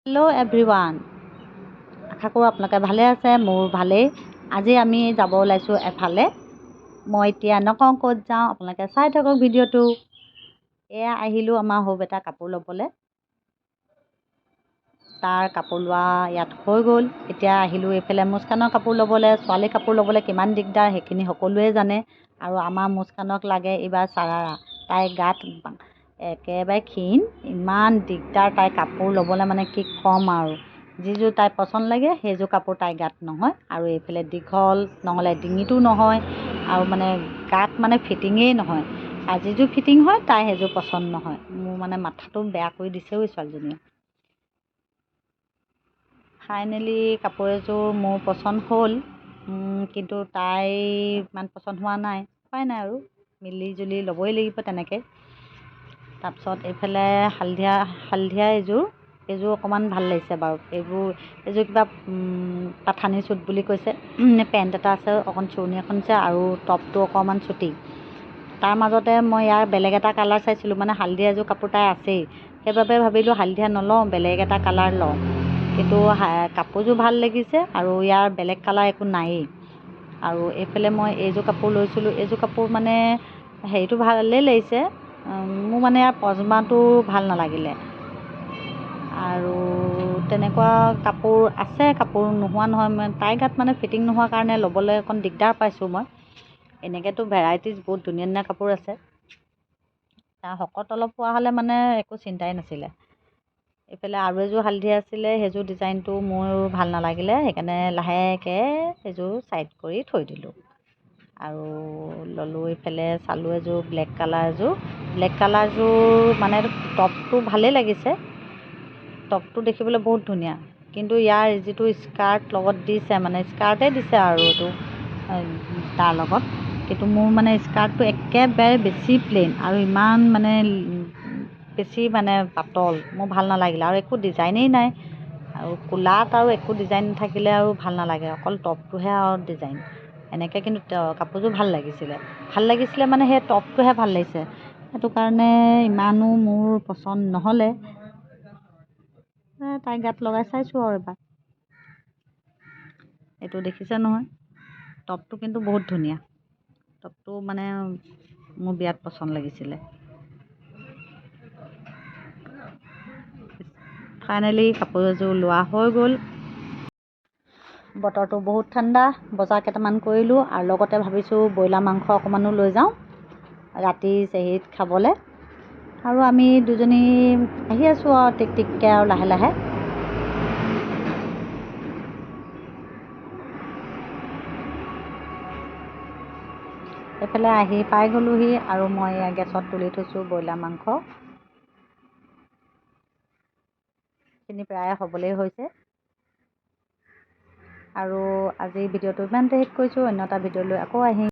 Hello' everyone, আশা কৰোঁ আপোনালোকে ভালে আছে। মোৰ ভালেই। আজি আমি যাব ওলাইছোঁ এফালে। মই এতিয়া নকওঁ ক'ত যাওঁ, আপোনালোকে চাই থাকক ভিডিঅ'টো। এয়া আহিলোঁ আমাৰ সৰু এটা কাপোৰ ল'বলৈ। তাৰ কাপোৰ লোৱা ইয়াত হৈ গ'ল। এতিয়া আহিলোঁ এইফালে মুস্কানৰ কাপোৰ ল'বলৈ। ছোৱালীৰ কাপোৰ ল'বলৈ কিমান দিগদাৰ সেইখিনি সকলোৱে জানে। আৰু আমাৰ মুস্কানক লাগে এইবাৰ চাৰাৰা। তাই গাত একেবাৰে ক্ষীণ, ইমান দিগদাৰ তাই কাপোৰ ল'বলৈ, মানে কি ক'ম আৰু। যিযোৰ তাই পচন্দ লাগে সেইযোৰ কাপোৰ তাইৰ গাত নহয়। আৰু এইফালে দীঘল নহ'লে ডিঙিটো নহয়, আৰু মানে গাত মানে ফিটিঙেই নহয়। আৰু যিযোৰ ফিটিং হয় তাই সেইযোৰ পচন্দ নহয়। মোৰ মানে মাথাটো বেয়া কৰি দিছেও ছোৱালীজনীয়ে। ফাইনেলি কাপোৰ এযোৰ মোৰ পচন্দ হ'ল, কিন্তু তাই ইমান পচন্দ হোৱা নাই। উপায় নাই আৰু, মিলি জুলি ল'বই লাগিব তেনেকৈ। তাৰপিছত এইফালে হালধীয়া এইযোৰ অকণমান ভাল লাগিছে বাৰু। এইযোৰ কিবা পাঠানি চুট বুলি কৈছে। পেণ্ট এটা আছে, অকণ চুৰণি এখন আছে, আৰু টপটো অকণমান চুটি। তাৰ মাজতে মই ইয়াৰ বেলেগ এটা কালাৰ চাইছিলোঁ, মানে হালধীয়া এযোৰ কাপোৰ তাই আছেই। সেইবাবে ভাবিলোঁ হালধীয়া নলওঁ, বেলেগ এটা কালাৰ লওঁ। কিন্তু কাপোৰযোৰ ভাল লাগিছে, আৰু ইয়াৰ বেলেগ কালাৰ একো নায়েই। আৰু এইফালে মই এইযোৰ কাপোৰ লৈছিলোঁ। এইযোৰ কাপোৰ মানে হেৰিটো ভালেই লাগিছে, মোৰ মানে ইয়াৰ পজমাটো ভাল নালাগিলে। আৰু তেনেকুৱা কাপোৰ আছে, কাপোৰ নোহোৱা নহয়। মানে তাইৰ গাত মানে ফিটিং নোহোৱাৰ কাৰণে ল'বলৈ অকণ দিগদাৰ পাইছোঁ মই। এনেকৈতো ভেৰাইটিজ বহুত ধুনীয়া ধুনীয়া কাপোৰ আছে। তাৰ শকত অলপ পোৱা হ'লে মানে একো চিন্তাই নাছিলে। এইফালে আৰু এযোৰ হালধীয়া আছিলে, সেইযোৰ ডিজাইনটো মোৰ ভাল নালাগিলে, সেইকাৰণে লাহেকৈ সেইযোৰ ছাইড কৰি থৈ দিলোঁ। আৰু ল'লোঁ এইফালে চালোঁ এযোৰ ব্লেক কালাৰযোৰ মানে টপটো ভালেই লাগিছে। টপটো দেখিবলৈ বহুত ধুনীয়া, কিন্তু ইয়াৰ যিটো স্কাৰ্ট লগত দিছে, মানে স্কাৰ্টেই দিছে আৰু এইটো তাৰ লগত। কিন্তু মোৰ মানে স্কাৰ্টটো একেবাৰে বেছি প্লেইন, আৰু ইমান মানে বেছি মানে পাতল, মোৰ ভাল নালাগিলে। আৰু একো ডিজাইনেই নাই, আৰু কোলাত আৰু একো ডিজাইন নাথাকিলে আৰু ভাল নালাগে, অকল টপটোহে আৰু ডিজাইন এনেকৈ। কিন্তু কাপোৰযোৰ ভাল লাগিছিলে মানে সেই টপটোহে ভাল লাগিছে। সেইটো কাৰণে ইমানো মোৰ পচন্দ নহ'লে। তাই গাত লগাই চাইছোঁ আৰু এবাৰ। এইটো দেখিছে নহয়, টপটো কিন্তু বহুত ধুনীয়া। টপটো মানে মোৰ বিৰাট পচন্দ লাগিছিলে। ফাইনেলি কাপোৰ এযোৰ লোৱা হৈ গ'ল। বতৰটো বহুত ঠাণ্ডা, বজাৰ কেইটামান কৰিলোঁ, আৰু লগতে ভাবিছোঁ ব্ৰইলাৰ মাংস অকণমানো লৈ যাওঁ ৰাতি চেহীত খাবলৈ। আৰু আমি দুজনী আহি আছোঁ আৰু টিককৈ আৰু লাহে লাহে। এইফালে আহি পাই গ'লোহি, আৰু মই গেছত তুলি থৈছোঁ ব্ৰইলাৰ মাংস। খিনি প্ৰায় হ'বলেই হৈছে। আৰু আজি ভিডিঅ'টো ইমানতে শেষ কৰিছোঁ। অন্য এটা ভিডিঅ' লৈ আকৌ আহিম।